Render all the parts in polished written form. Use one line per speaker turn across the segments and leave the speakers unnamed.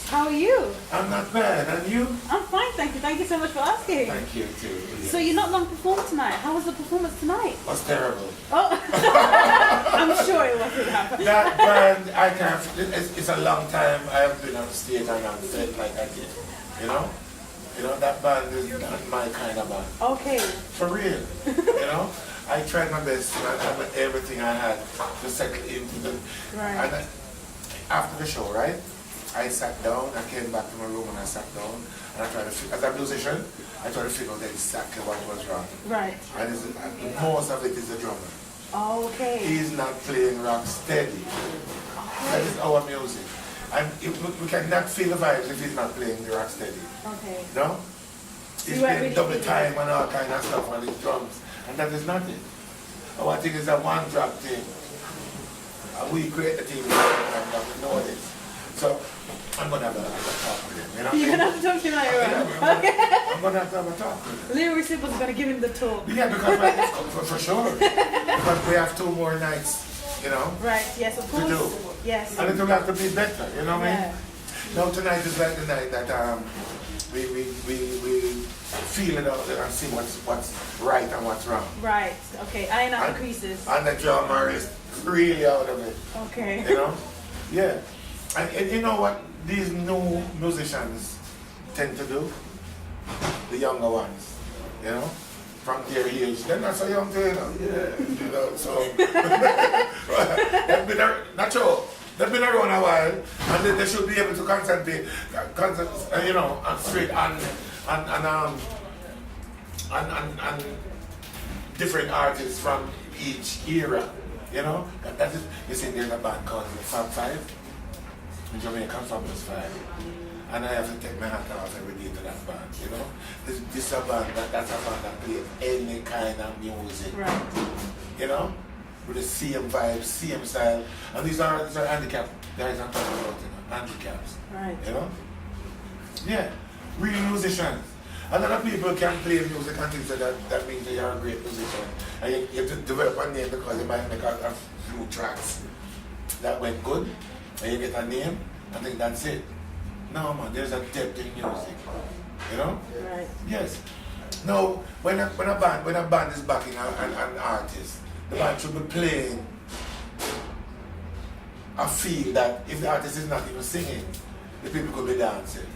How are you?
I'm not bad, and you?
I'm fine, thank you. Thank you so much for asking.
Thank you too. Yes.
So you're not long performed tonight. How was the performance tonight?
It was terrible.
Oh, I'm sure it wasn't happening.
That band, I can't. It's a long time I have been on stage and I've felt like I did. You know that band is not my kind of band.
Okay.
For real. You know, I tried my best and I did everything I had to settle into the.
Right.
And after the show, right? I sat down, I came back to my room and I sat down and I tried to figure, as a musician, I tried to figure out exactly what was wrong.
Right.
And most of it is the drummer.
Okay.
He's not playing rock steady. That is our music. And we cannot feel the vibes if he's not playing the rock steady.
Okay.
No? He's playing double time and all kind of stuff on his drums. And that is not it. Our thing is a one drop thing. And we create the thing and we know this. So I'm gonna have a talk with him. You know?
You're gonna have to talk to him later on. Okay.
I'm gonna have to have a talk with him.
Leroy Sibbles is gonna give him the tour.
Yeah, because for sure. Because we have 2 more nights, you know.
Right, yes, of course.
To do.
Yes.
And it will have to be better, you know what I mean? Now tonight is like the night that we feel it out there and see what's right and what's wrong.
Right, okay. Iron out the creases.
And the drummer is really out of it.
Okay.
You know? Yeah. And you know what these new musicians tend to do? The younger ones, you know? From their age. They're not so young too, you know? Yeah. You know, so they've been not sure. They've been around a while and they should be able to concentrate, you know, and straight on different artists from each era. You know? That is, you see there's a band called the Fab Five. In Jamaica, Fabulous 5. And I have to take my hat off every day to that band, you know? This is a band, that's a band that plays any kind of music.
Right.
You know? With the same vibe, same style. And these are handicapped guys I'm talking about, you know, handicaps.
Right.
You know? Yeah. Real musicians. A lot of people can play music and things like that means that you're a great musician. And you have to develop a name because you might make a few tracks that went good. And you get a name, I think that's it. No man, there's a depth in music. You know?
Right.
Yes. Now, when a band is backing an artist, the band should be playing a feel that if the artist is not even singing, the people could be dancing.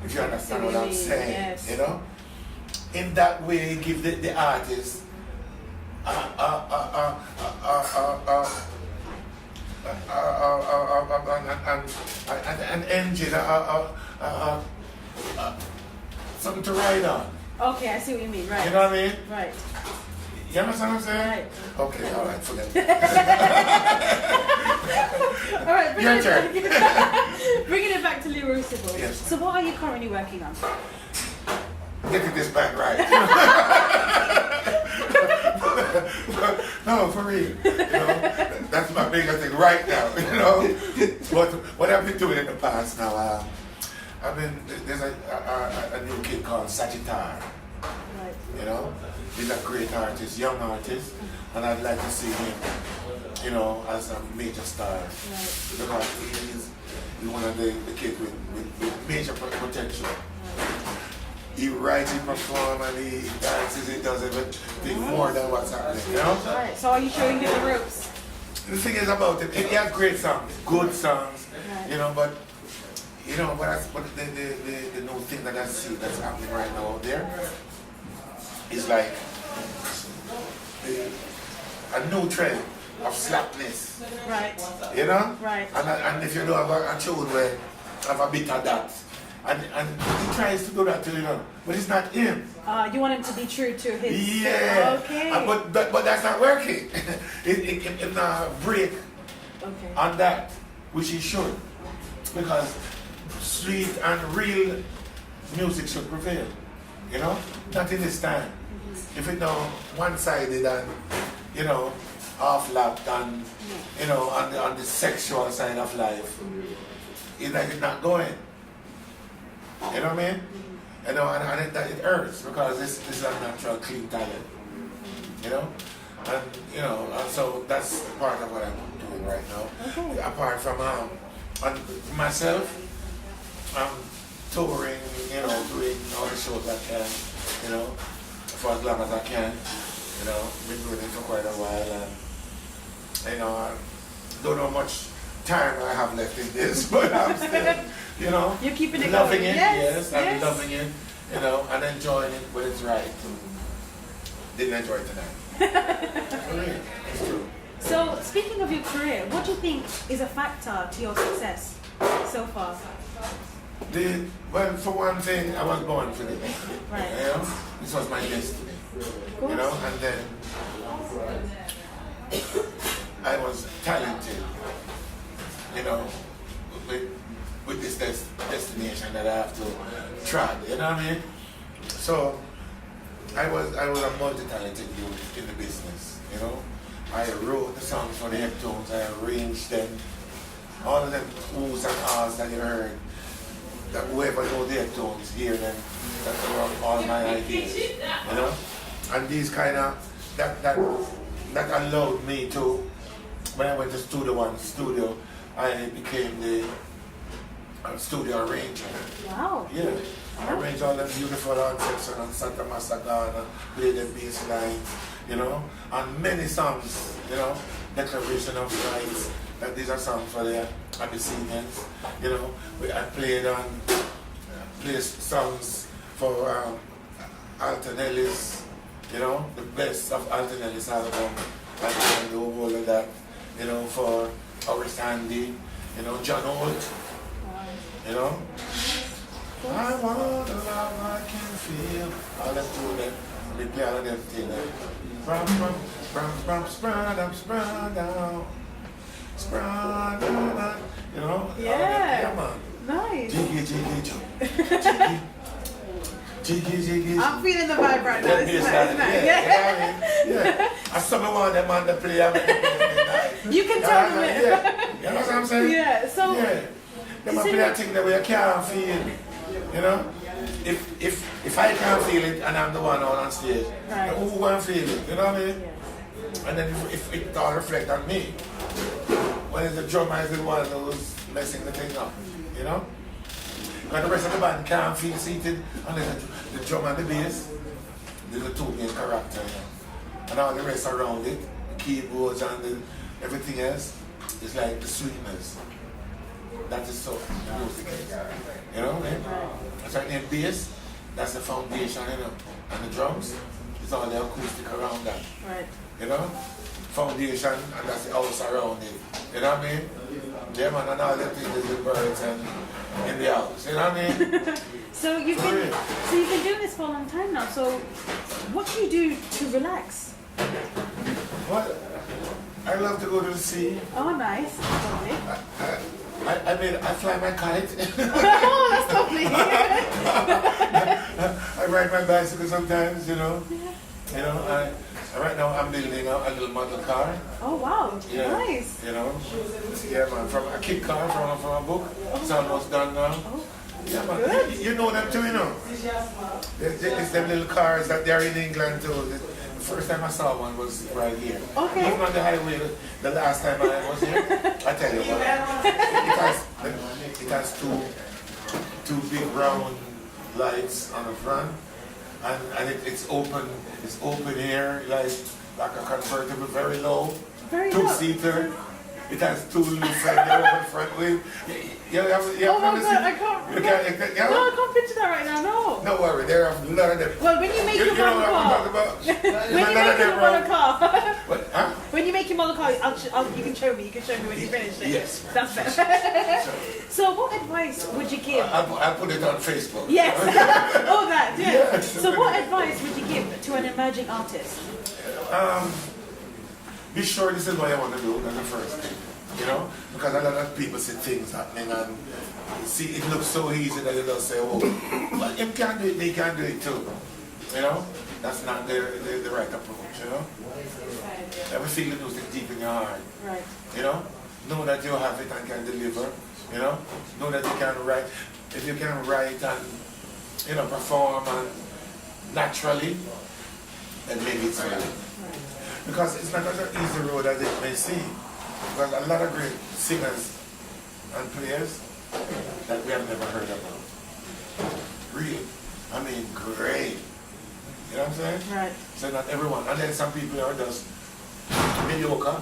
If you understand what I'm saying.
Yes.
You know? In that way, give the artist an engine, something to ride on.
Okay, I see what you mean, right.
You know what I mean?
Right.
You understand what I'm saying?
Right.
Okay, all right, forget it.
All right,
Your turn.
Bringing it back to Leroy Sibbles.
Yes.
So what are you currently working on?
Getting this back right. No, for real. You know, that's my biggest thing right now. You know, but what I've been doing in the past now, there's a new kid called Sagittar.
Right.
You know, he's a great artist, young artist, and I'd like to see him, you know, as a major star.
Right.
Because he's one of the kids with major potential.
Right.
He writes, he performs, and he dances, he does everything more than what's happening, you know?
Right, so are you showing him the ropes?
The thing is about him, he has great songs, good songs,
Right.
you know, but, you know, but the new thing that I see that's happening right now out there is like a new trend of slapness.
Right.
You know?
Right.
And if you don't have a tune where have a bit of that, and he tries to do that too, you know, but it's not him.
You want him to be true to his...
Yeah.
Okay.
But that's not working. it break
Okay.
on that, which he should, because sweet and real music should prevail. You know, not in this time. If it now one-sided and, you know, half-lapped and, you know, on the sexual side of life, it's like it's not going. You know what I mean? You know, and it hurts because this is a natural, clean talent. You know? And, you know, and so that's part of what I'm doing right now.
Okay.
Apart from and myself, I'm touring, you know, doing all the shows I can, you know, for as long as I can. You know, been doing it for quite a while, and you know, I don't know how much time I have left in this, but I'm still, you know,
You're keeping it
loving
going.
it.
Yes,
I'm
yes.
loving it, you know, and enjoying it when it's right. Didn't enjoy it tonight. For real, it's true.
So, speaking of your career, what do you think is a factor to your success so far?
Well, for one thing, I was born for this.
Right.
You know, this was my destiny.
Of course.
You know, and then I was talented. You know, with this destination that I have to try. You know what I mean? So I was a multi-talented youth in the business. You know, I wrote the songs for the Heptones. I arranged them. All of them oohs and ahs that you heard. That whoever knows the Heptones hear them. That's around all my ideas. You know, and these kind of that allowed me to. When I went to studio, I became the studio arranger.
Wow.
Yeah. I arranged all them beautiful horn section on Santa Masagana, play the bass lines, you know, and many songs, you know, Declaration of Rights, that these are songs for the Abyssinians, you know. I played songs for Altonelli's, you know, the best of Altonelli's album. I can do all of that, you know, for Horace Andy, you know, John Holt, you know. I want the love I can feel. All them two them. We play all of them things. Brum, sprung down. Sprung down. You know?
Yeah.
Yeah, man.
Nice.
Jiggy, jiggy.
I'm feeling the vibe right now.
That
This is
bass
nice.
line,
Nice.
yeah. Yeah. I saw me one of them on the play.
You can tell them it.
Yeah. You know what I'm saying?
Yeah. So.
Yeah. Them a play a thing that we can't feel. You know? If I can't feel it and I'm the one out on stage,
Right.
who won't feel it? You know what I mean?
Yes.
And then if it all reflect on me, when the drummer is the one who's messing the thing up, you know? Because the rest of the band can't feel seated unless the drum and the bass, they're the two main characters, you know? And all the rest around it, the keyboards and everything else, is like the sweetness. That is so the music is. You know what I mean? That's right, the bass, that's the foundation, you know. And the drums, it's all the acoustic around that.
Right.
You know? Foundation, and that's the house around it. You know what I mean? Yeah, man, and all the things is the birds and in the house. You know what I mean?
So you've been doing this for a long time now. So what do you do to relax?
What? I love to go to the sea.
Oh, nice. Lovely.
I fly my kite.
Oh, that's lovely.
I ride my bicycle sometimes, you know.
Yeah.
You know, right now I'm building a little model car.
Oh, wow.
Yeah,
Nice.
you know. Yeah, man, from a kid car from a book. It's almost done now.
Oh,
Yeah, man.
good.
You know them too, you know. It's them little cars that they're in England too. The first time I saw one was right here.
Okay.
Even on the highway, the last time I was here, I tell you what, it has two big round lights on the front, and it's open here, like a convertible, very low,
Very
two-seater. It has two little fender over the front wheel. You have
Oh my
never
God,
seen-
I can't.
You can't-
No, I can't picture that right now. No.
No worry, there are a lot of them.
Well, when you make
You
your
know
model
what I'm
car,
talking about?
when you make your model car,
What? Huh?
when you make your model car, you can show me. You can show me when you finish it.
Yes.
That's better. So, what advice would you give?
I'll put it on Facebook.
Yes. Oh, that. Yeah.
Yes.
So, what advice would you give to an emerging artist?
Be sure this is what I want to do. That's the first thing. You know? Because a lot of people see things happening and see it looks so easy that they don't say, oh, well, him can do it, they can do it too. You know? That's not the right approach, you know? Ever feel the music deep in your heart.
Right.
You know that you have it and can deliver. You know that you can write. If you can write and perform and naturally, then maybe it's real. Because it's not an easy road as it may seem. Because a lot of great singers and players that we have have never heard about. Real. I mean, great. You know what I'm saying?
Right.
So not everyone. And then some people are just mediocre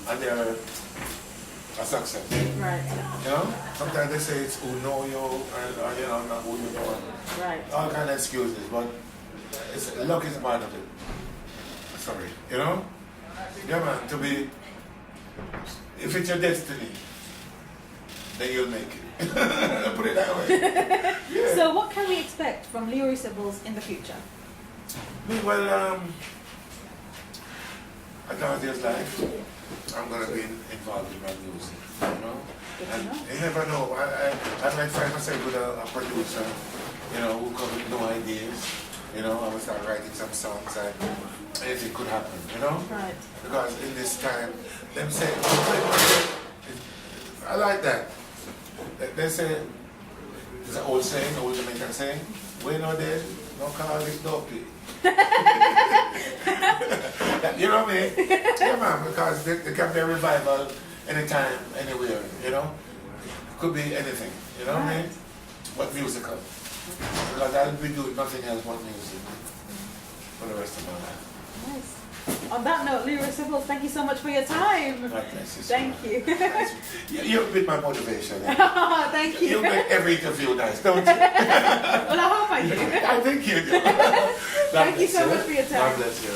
and they're a success.
Right.
You know? Sometimes they say it's who know you or you know, not who you know.
Right.
All kind of excuses, but luck is a part of it. Sorry. You know? Yeah, man, to be, if it's your destiny, then you'll make it. Put it that way. Yeah.
So what can we expect from Leroy Sibbles in the future?
Well, I thought there's life. I'm going to be involved in my music, you know? And you never know. I might find myself with a producer, you know, who come with no ideas. You know, I will start writing some songs and anything could happen, you know?
Right.
Because in this time, them say, I like that. They say, it's an old saying, old Jamaican saying, we no dead, no call it dopey. You know what I mean? Yeah, man, because there can be a revival anytime, anywhere, you know? Could be anything, you know what I mean? But musical. Because I'll be doing nothing else but music for the rest of my life.
Nice. On that note, Leroy Sibbles, thank you so much for your time.
God bless you.
Thank you.
You've been my motivation. Eh?
Thank you.
You make every interview nice, don't you?
Well, I hope I do.
I think you do.
Thank you so much for your time.
God bless you.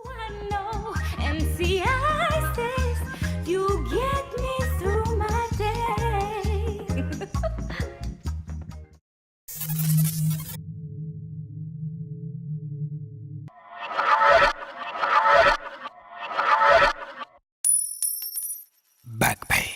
I know, and see, I says you get me through my day.
Back pay.